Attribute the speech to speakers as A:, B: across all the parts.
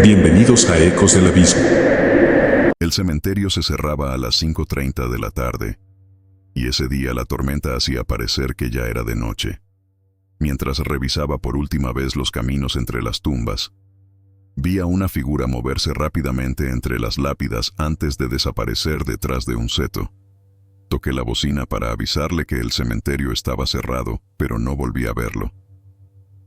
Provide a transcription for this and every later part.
A: Bienvenidos a Ecos del Abismo.
B: El cementerio se cerraba a las 5:30 de la tarde, y ese día la tormenta hacía parecer que ya era de noche. Mientras revisaba por última vez los caminos entre las tumbas, vi a una figura moverse rápidamente entre las lápidas antes de desaparecer detrás de un seto. Toqué la bocina para avisarle que el cementerio estaba cerrado, pero no volví a verlo.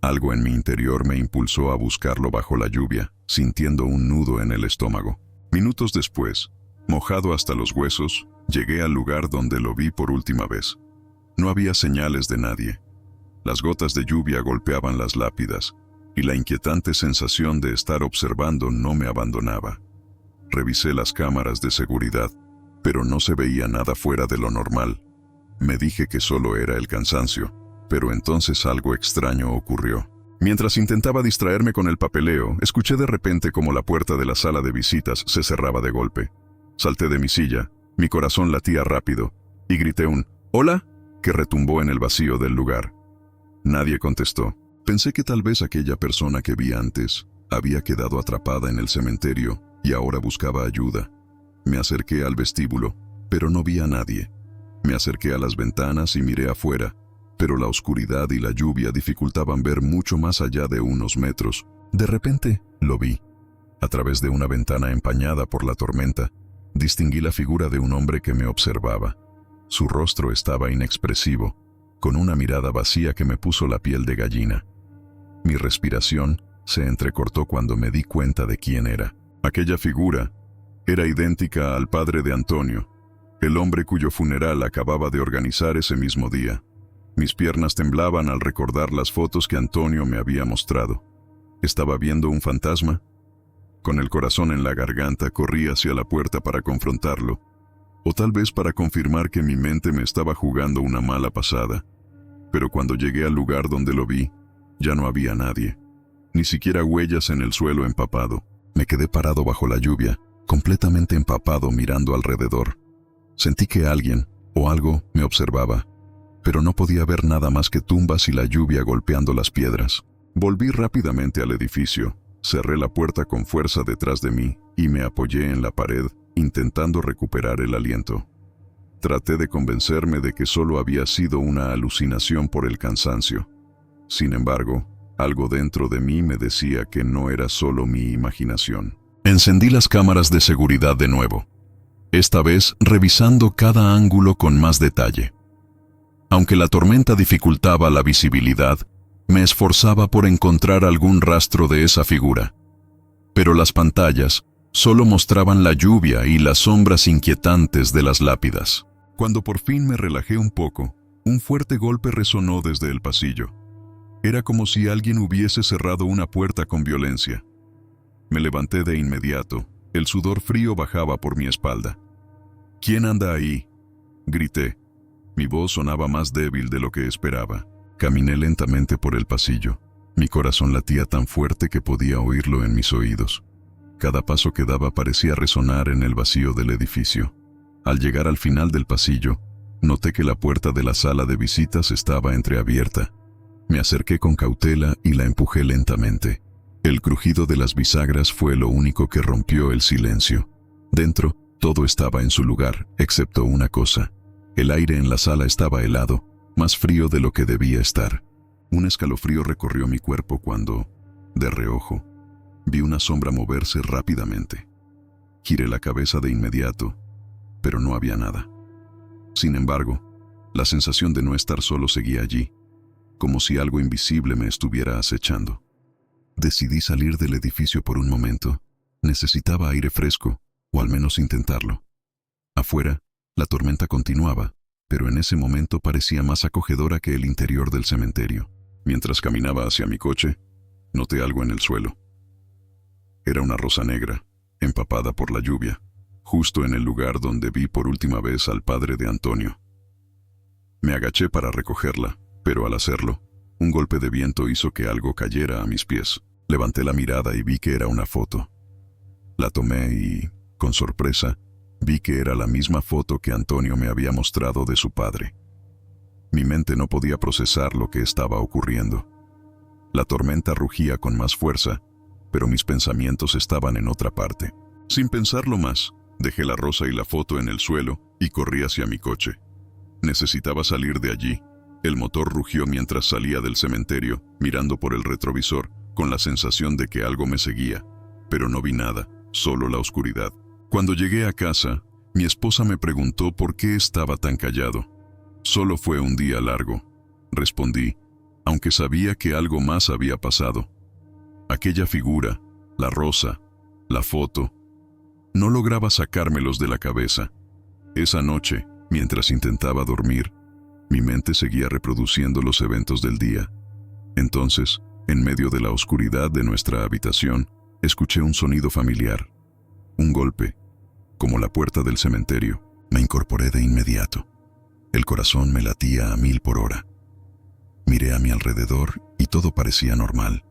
B: Algo en mi interior me impulsó a buscarlo bajo la lluvia, sintiendo un nudo en el estómago. Minutos después, mojado hasta los huesos, llegué al lugar donde lo vi por última vez. No había señales de nadie. Las gotas de lluvia golpeaban las lápidas, y la inquietante sensación de estar observando no me abandonaba. Revisé las cámaras de seguridad, pero no se veía nada fuera de lo normal. Me dije que solo era el cansancio, pero entonces algo extraño ocurrió. Mientras intentaba distraerme con el papeleo, escuché de repente como la puerta de la sala de visitas se cerraba de golpe. Salté de mi silla, mi corazón latía rápido, y grité un «¡Hola!» que retumbó en el vacío del lugar. Nadie contestó. Pensé que tal vez aquella persona que vi antes había quedado atrapada en el cementerio y ahora buscaba ayuda. Me acerqué al vestíbulo, pero no vi a nadie. Me acerqué a las ventanas y miré afuera, pero la oscuridad y la lluvia dificultaban ver mucho más allá de unos metros. De repente, lo vi. A través de una ventana empañada por la tormenta, distinguí la figura de un hombre que me observaba. Su rostro estaba inexpresivo, con una mirada vacía que me puso la piel de gallina. Mi respiración se entrecortó cuando me di cuenta de quién era. Aquella figura era idéntica al padre de Antonio, el hombre cuyo funeral acababa de organizar ese mismo día. Mis piernas temblaban al recordar las fotos que Antonio me había mostrado. ¿Estaba viendo un fantasma? Con el corazón en la garganta corrí hacia la puerta para confrontarlo, o tal vez para confirmar que mi mente me estaba jugando una mala pasada. Pero cuando llegué al lugar donde lo vi, ya no había nadie, ni siquiera huellas en el suelo empapado. Me quedé parado bajo la lluvia, completamente empapado mirando alrededor. Sentí que alguien, o algo, me observaba, pero no podía ver nada más que tumbas y la lluvia golpeando las piedras. Volví rápidamente al edificio, cerré la puerta con fuerza detrás de mí y me apoyé en la pared, intentando recuperar el aliento. Traté de convencerme de que solo había sido una alucinación por el cansancio. Sin embargo, algo dentro de mí me decía que no era solo mi imaginación. Encendí las cámaras de seguridad de nuevo, esta vez revisando cada ángulo con más detalle. Aunque la tormenta dificultaba la visibilidad, me esforzaba por encontrar algún rastro de esa figura. Pero las pantallas solo mostraban la lluvia y las sombras inquietantes de las lápidas. Cuando por fin me relajé un poco, un fuerte golpe resonó desde el pasillo. Era como si alguien hubiese cerrado una puerta con violencia. Me levanté de inmediato, el sudor frío bajaba por mi espalda. «¿Quién anda ahí?», grité. Mi voz sonaba más débil de lo que esperaba. Caminé lentamente por el pasillo. Mi corazón latía tan fuerte que podía oírlo en mis oídos. Cada paso que daba parecía resonar en el vacío del edificio. Al llegar al final del pasillo, noté que la puerta de la sala de visitas estaba entreabierta. Me acerqué con cautela y la empujé lentamente. El crujido de las bisagras fue lo único que rompió el silencio. Dentro, todo estaba en su lugar, excepto una cosa. El aire en la sala estaba helado, más frío de lo que debía estar. Un escalofrío recorrió mi cuerpo cuando, de reojo, vi una sombra moverse rápidamente. Giré la cabeza de inmediato, pero no había nada. Sin embargo, la sensación de no estar solo seguía allí, como si algo invisible me estuviera acechando. Decidí salir del edificio por un momento. Necesitaba aire fresco, o al menos intentarlo. Afuera, la tormenta continuaba, pero en ese momento parecía más acogedora que el interior del cementerio. Mientras caminaba hacia mi coche, noté algo en el suelo. Era una rosa negra, empapada por la lluvia, justo en el lugar donde vi por última vez al padre de Antonio. Me agaché para recogerla, pero al hacerlo, un golpe de viento hizo que algo cayera a mis pies. Levanté la mirada y vi que era una foto. La tomé y, con sorpresa, vi que era la misma foto que Antonio me había mostrado de su padre. Mi mente no podía procesar lo que estaba ocurriendo. La tormenta rugía con más fuerza, pero mis pensamientos estaban en otra parte. Sin pensarlo más, dejé la rosa y la foto en el suelo y corrí hacia mi coche. Necesitaba salir de allí. El motor rugió mientras salía del cementerio, mirando por el retrovisor, con la sensación de que algo me seguía, pero no vi nada, solo la oscuridad. Cuando llegué a casa, mi esposa me preguntó por qué estaba tan callado. Solo fue un día largo, respondí, aunque sabía que algo más había pasado. Aquella figura, la rosa, la foto, no lograba sacármelos de la cabeza. Esa noche, mientras intentaba dormir, mi mente seguía reproduciendo los eventos del día. Entonces, en medio de la oscuridad de nuestra habitación, escuché un sonido familiar. Un golpe, como la puerta del cementerio. Me incorporé de inmediato. El corazón me latía a 1000 por hora. Miré a mi alrededor y todo parecía normal.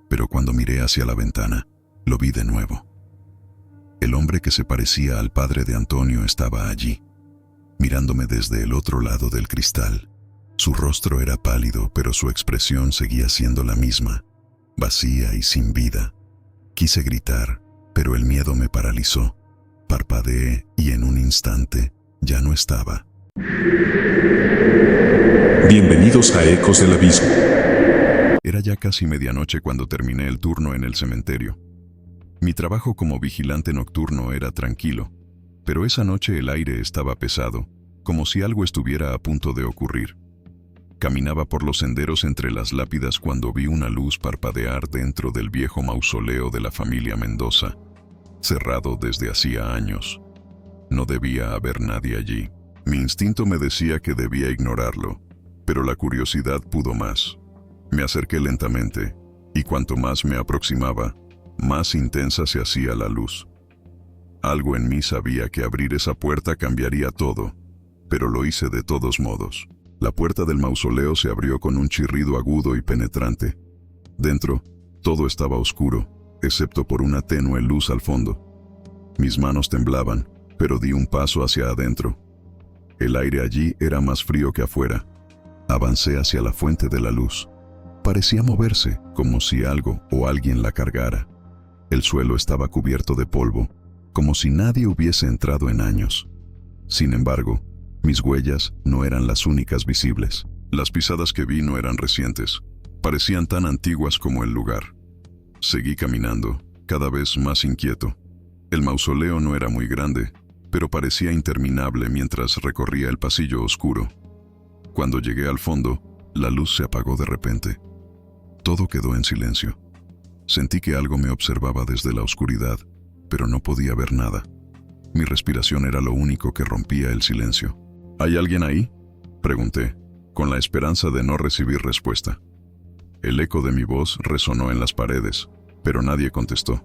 B: Pero cuando miré hacia la ventana, lo vi de nuevo. El hombre que se parecía al padre de Antonio estaba allí, mirándome desde el otro lado del cristal. Su rostro era pálido, pero su expresión seguía siendo la misma, vacía y sin vida. Quise gritar, pero el miedo me paralizó. Parpadeé y en un instante ya no estaba.
A: Bienvenidos a Ecos del Abismo.
B: Era ya casi medianoche cuando terminé el turno en el cementerio. Mi trabajo como vigilante nocturno era tranquilo, pero esa noche el aire estaba pesado, como si algo estuviera a punto de ocurrir. Caminaba por los senderos entre las lápidas cuando vi una luz parpadear dentro del viejo mausoleo de la familia Mendoza, cerrado desde hacía años. No debía haber nadie allí. Mi instinto me decía que debía ignorarlo, pero la curiosidad pudo más. Me acerqué lentamente, y cuanto más me aproximaba, más intensa se hacía la luz. Algo en mí sabía que abrir esa puerta cambiaría todo, pero lo hice de todos modos. La puerta del mausoleo se abrió con un chirrido agudo y penetrante. Dentro, todo estaba oscuro, excepto por una tenue luz al fondo. Mis manos temblaban, pero di un paso hacia adentro. El aire allí era más frío que afuera. Avancé hacia la fuente de la luz. Parecía moverse, como si algo o alguien la cargara. El suelo estaba cubierto de polvo, como si nadie hubiese entrado en años. Sin embargo, mis huellas no eran las únicas visibles. Las pisadas que vi no eran recientes, parecían tan antiguas como el lugar. Seguí caminando, cada vez más inquieto. El mausoleo no era muy grande, pero parecía interminable mientras recorría el pasillo oscuro. Cuando llegué al fondo, la luz se apagó de repente. Todo quedó en silencio. Sentí que algo me observaba desde la oscuridad, pero no podía ver nada. Mi respiración era lo único que rompía el silencio. ¿Hay alguien ahí?, pregunté, con la esperanza de no recibir respuesta. El eco de mi voz resonó en las paredes, pero nadie contestó.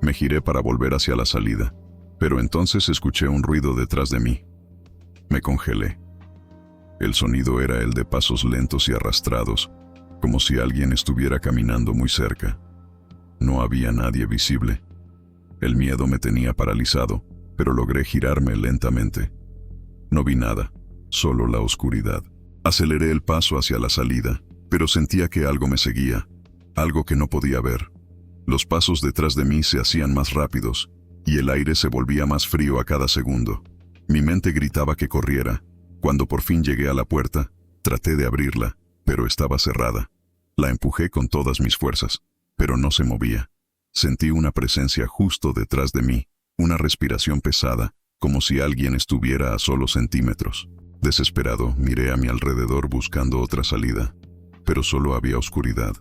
B: Me giré para volver hacia la salida, pero entonces escuché un ruido detrás de mí. Me congelé. El sonido era el de pasos lentos y arrastrados, como si alguien estuviera caminando muy cerca. No había nadie visible. El miedo me tenía paralizado, pero logré girarme lentamente. No vi nada, solo la oscuridad. Aceleré el paso hacia la salida, pero sentía que algo me seguía, algo que no podía ver. Los pasos detrás de mí se hacían más rápidos, y el aire se volvía más frío a cada segundo. Mi mente gritaba que corriera. Cuando por fin llegué a la puerta, traté de abrirla, pero estaba cerrada. La empujé con todas mis fuerzas, pero no se movía. Sentí una presencia justo detrás de mí, una respiración pesada, como si alguien estuviera a solo centímetros. Desesperado, miré a mi alrededor buscando otra salida, pero solo había oscuridad.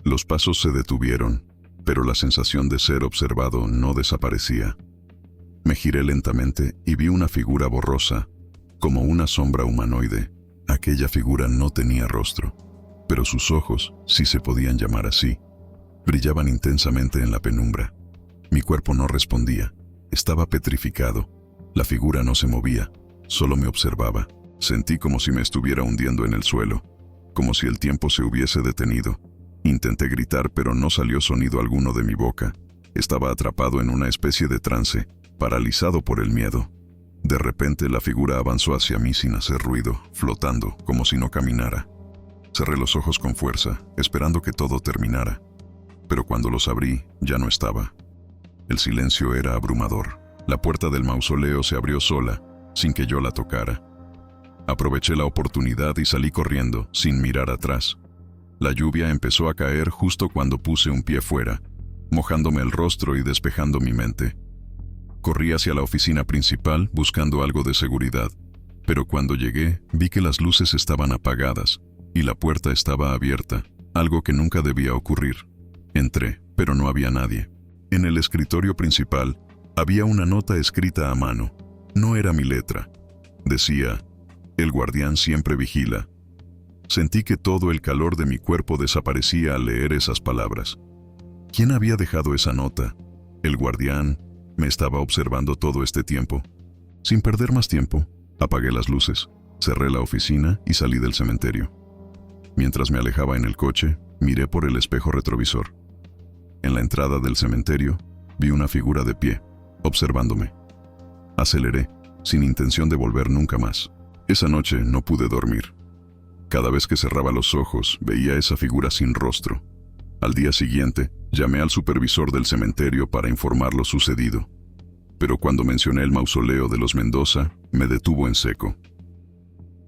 B: Los pasos se detuvieron, pero la sensación de ser observado no desaparecía. Me giré lentamente y vi una figura borrosa, como una sombra humanoide. Aquella figura no tenía rostro, pero sus ojos, si se podían llamar así, brillaban intensamente en la penumbra. Mi cuerpo no respondía, estaba petrificado. La figura no se movía, solo me observaba. Sentí como si me estuviera hundiendo en el suelo, como si el tiempo se hubiese detenido. Intenté gritar, pero no salió sonido alguno de mi boca. Estaba atrapado en una especie de trance, paralizado por el miedo. De repente la figura avanzó hacia mí sin hacer ruido, flotando, como si no caminara. Cerré los ojos con fuerza, esperando que todo terminara. Pero cuando los abrí, ya no estaba. El silencio era abrumador. La puerta del mausoleo se abrió sola, sin que yo la tocara. Aproveché la oportunidad y salí corriendo, sin mirar atrás. La lluvia empezó a caer justo cuando puse un pie fuera, mojándome el rostro y despejando mi mente. Corrí hacia la oficina principal buscando algo de seguridad, pero cuando llegué vi que las luces estaban apagadas y la puerta estaba abierta, algo que nunca debía ocurrir. Entré, pero no había nadie. En el escritorio principal había una nota escrita a mano. No era mi letra. Decía: "El guardián siempre vigila". Sentí que todo el calor de mi cuerpo desaparecía al leer esas palabras. ¿Quién había dejado esa nota? ¿El guardián me estaba observando todo este tiempo? Sin perder más tiempo, apagué las luces, cerré la oficina y salí del cementerio. Mientras me alejaba en el coche, miré por el espejo retrovisor. En la entrada del cementerio, vi una figura de pie, observándome. Aceleré, sin intención de volver nunca más. Esa noche no pude dormir. Cada vez que cerraba los ojos, veía esa figura sin rostro. Al día siguiente, llamé al supervisor del cementerio para informar lo sucedido. Pero cuando mencioné el mausoleo de los Mendoza, me detuvo en seco.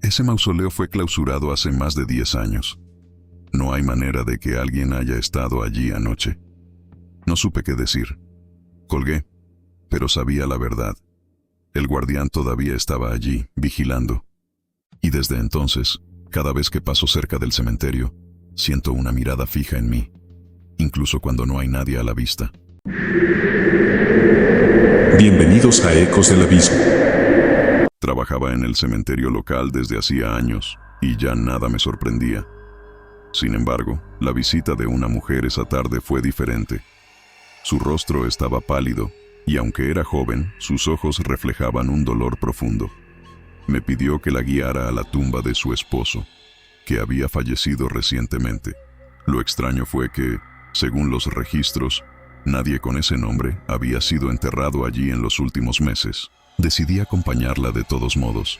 B: Ese mausoleo fue clausurado hace más de 10 años. No hay manera de que alguien haya estado allí anoche. No supe qué decir. Colgué, pero sabía la verdad. El guardián todavía estaba allí, vigilando. Y desde entonces, cada vez que paso cerca del cementerio, siento una mirada fija en mí, incluso cuando no hay nadie a la vista.
A: Bienvenidos a Ecos del Abismo.
B: Trabajaba en el cementerio local desde hacía años, y ya nada me sorprendía. Sin embargo, la visita de una mujer esa tarde fue diferente. Su rostro estaba pálido, y aunque era joven, sus ojos reflejaban un dolor profundo. Me pidió que la guiara a la tumba de su esposo, que había fallecido recientemente. Lo extraño fue que, según los registros, nadie con ese nombre había sido enterrado allí en los últimos meses. Decidí acompañarla de todos modos.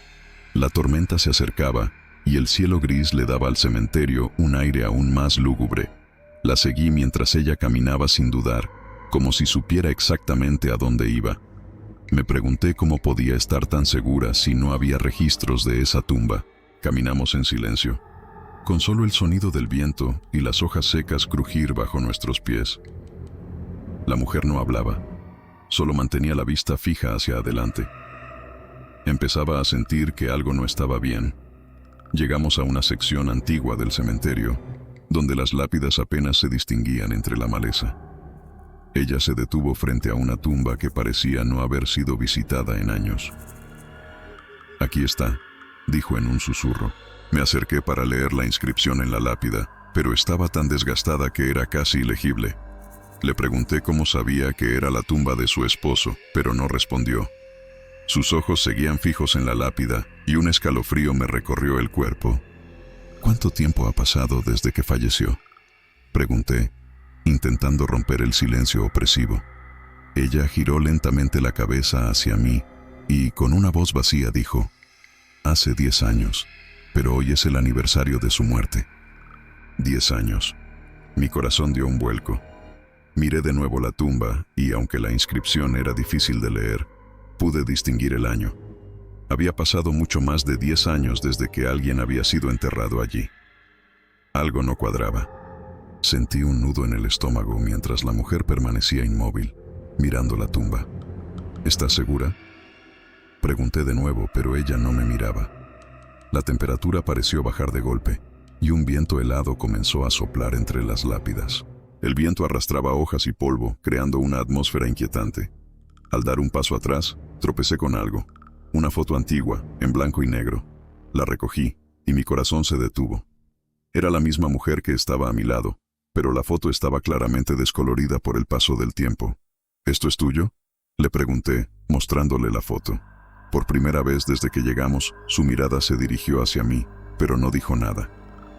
B: La tormenta se acercaba y el cielo gris le daba al cementerio un aire aún más lúgubre. La seguí mientras ella caminaba sin dudar, como si supiera exactamente a dónde iba. Me pregunté cómo podía estar tan segura si no había registros de esa tumba. Caminamos en silencio, con solo el sonido del viento y las hojas secas crujir bajo nuestros pies. La mujer no hablaba, solo mantenía la vista fija hacia adelante. Empezaba a sentir que algo no estaba bien. Llegamos a una sección antigua del cementerio, donde las lápidas apenas se distinguían entre la maleza. Ella se detuvo frente a una tumba que parecía no haber sido visitada en años. «Aquí está», dijo en un susurro. Me acerqué para leer la inscripción en la lápida, pero estaba tan desgastada que era casi ilegible. Le pregunté cómo sabía que era la tumba de su esposo, pero no respondió. Sus ojos seguían fijos en la lápida y un escalofrío me recorrió el cuerpo. «¿Cuánto tiempo ha pasado desde que falleció?», pregunté, intentando romper el silencio opresivo. Ella giró lentamente la cabeza hacia mí y, con una voz vacía, dijo: «Hace 10 años, pero hoy es el aniversario de su muerte». 10 años. Mi corazón dio un vuelco. Miré de nuevo la tumba y, aunque la inscripción era difícil de leer, pude distinguir el año. Había pasado mucho más de 10 años desde que alguien había sido enterrado allí. Algo no cuadraba. Sentí un nudo en el estómago mientras la mujer permanecía inmóvil, mirando la tumba. «¿Estás segura?», pregunté de nuevo, pero ella no me miraba. La temperatura pareció bajar de golpe, y un viento helado comenzó a soplar entre las lápidas. El viento arrastraba hojas y polvo, creando una atmósfera inquietante. Al dar un paso atrás, tropecé con algo. Una foto antigua, en blanco y negro. La recogí, y mi corazón se detuvo. Era la misma mujer que estaba a mi lado, pero la foto estaba claramente descolorida por el paso del tiempo. «¿Esto es tuyo?», le pregunté, mostrándole la foto. Por primera vez desde que llegamos, su mirada se dirigió hacia mí, pero no dijo nada.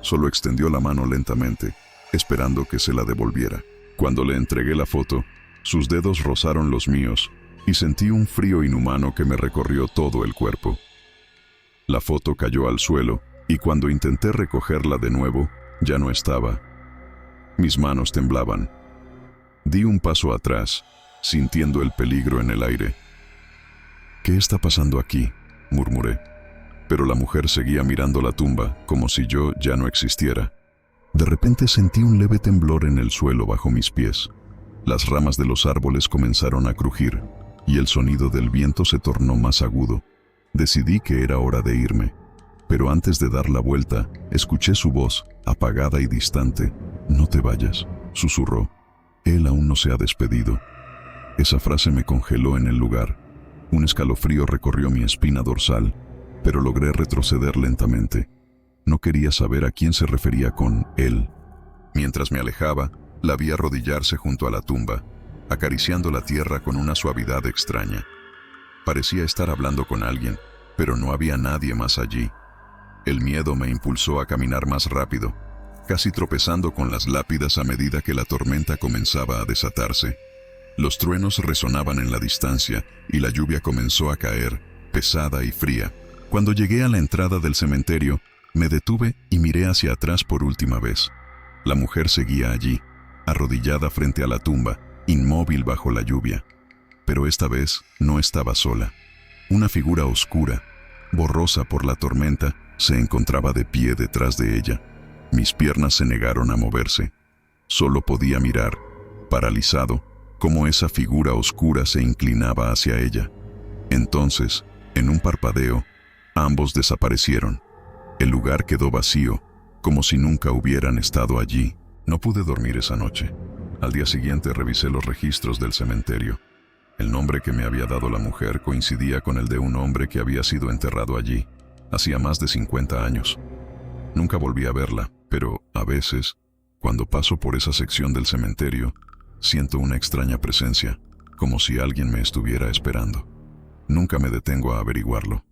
B: Solo extendió la mano lentamente, esperando que se la devolviera. Cuando le entregué la foto, sus dedos rozaron los míos, y sentí un frío inhumano que me recorrió todo el cuerpo. La foto cayó al suelo, y cuando intenté recogerla de nuevo, ya no estaba. Mis manos temblaban. Di un paso atrás, sintiendo el peligro en el aire. «¿Qué está pasando aquí?», murmuré. Pero la mujer seguía mirando la tumba, como si yo ya no existiera. De repente sentí un leve temblor en el suelo bajo mis pies. Las ramas de los árboles comenzaron a crujir, y el sonido del viento se tornó más agudo. Decidí que era hora de irme, pero antes de dar la vuelta, escuché su voz, apagada y distante. «No te vayas», susurró. «Él aún no se ha despedido». Esa frase me congeló en el lugar. Un escalofrío recorrió mi espina dorsal, pero logré retroceder lentamente. No quería saber a quién se refería con él. Mientras me alejaba, la vi arrodillarse junto a la tumba, acariciando la tierra con una suavidad extraña. Parecía estar hablando con alguien, pero no había nadie más allí. El miedo me impulsó a caminar más rápido, casi tropezando con las lápidas a medida que la tormenta comenzaba a desatarse. Los truenos resonaban en la distancia y la lluvia comenzó a caer, pesada y fría. Cuando llegué a la entrada del cementerio, me detuve y miré hacia atrás por última vez. La mujer seguía allí, arrodillada frente a la tumba, inmóvil bajo la lluvia. Pero esta vez no estaba sola. Una figura oscura, borrosa por la tormenta, se encontraba de pie detrás de ella. Mis piernas se negaron a moverse. Solo podía mirar, paralizado, cómo esa figura oscura se inclinaba hacia ella. Entonces, en un parpadeo, ambos desaparecieron. El lugar quedó vacío, como si nunca hubieran estado allí. No pude dormir esa noche. Al día siguiente revisé los registros del cementerio. El nombre que me había dado la mujer coincidía con el de un hombre que había sido enterrado allí, hacía más de 50 años. Nunca volví a verla, pero a veces, cuando paso por esa sección del cementerio, siento una extraña presencia, como si alguien me estuviera esperando. Nunca me detengo a averiguarlo.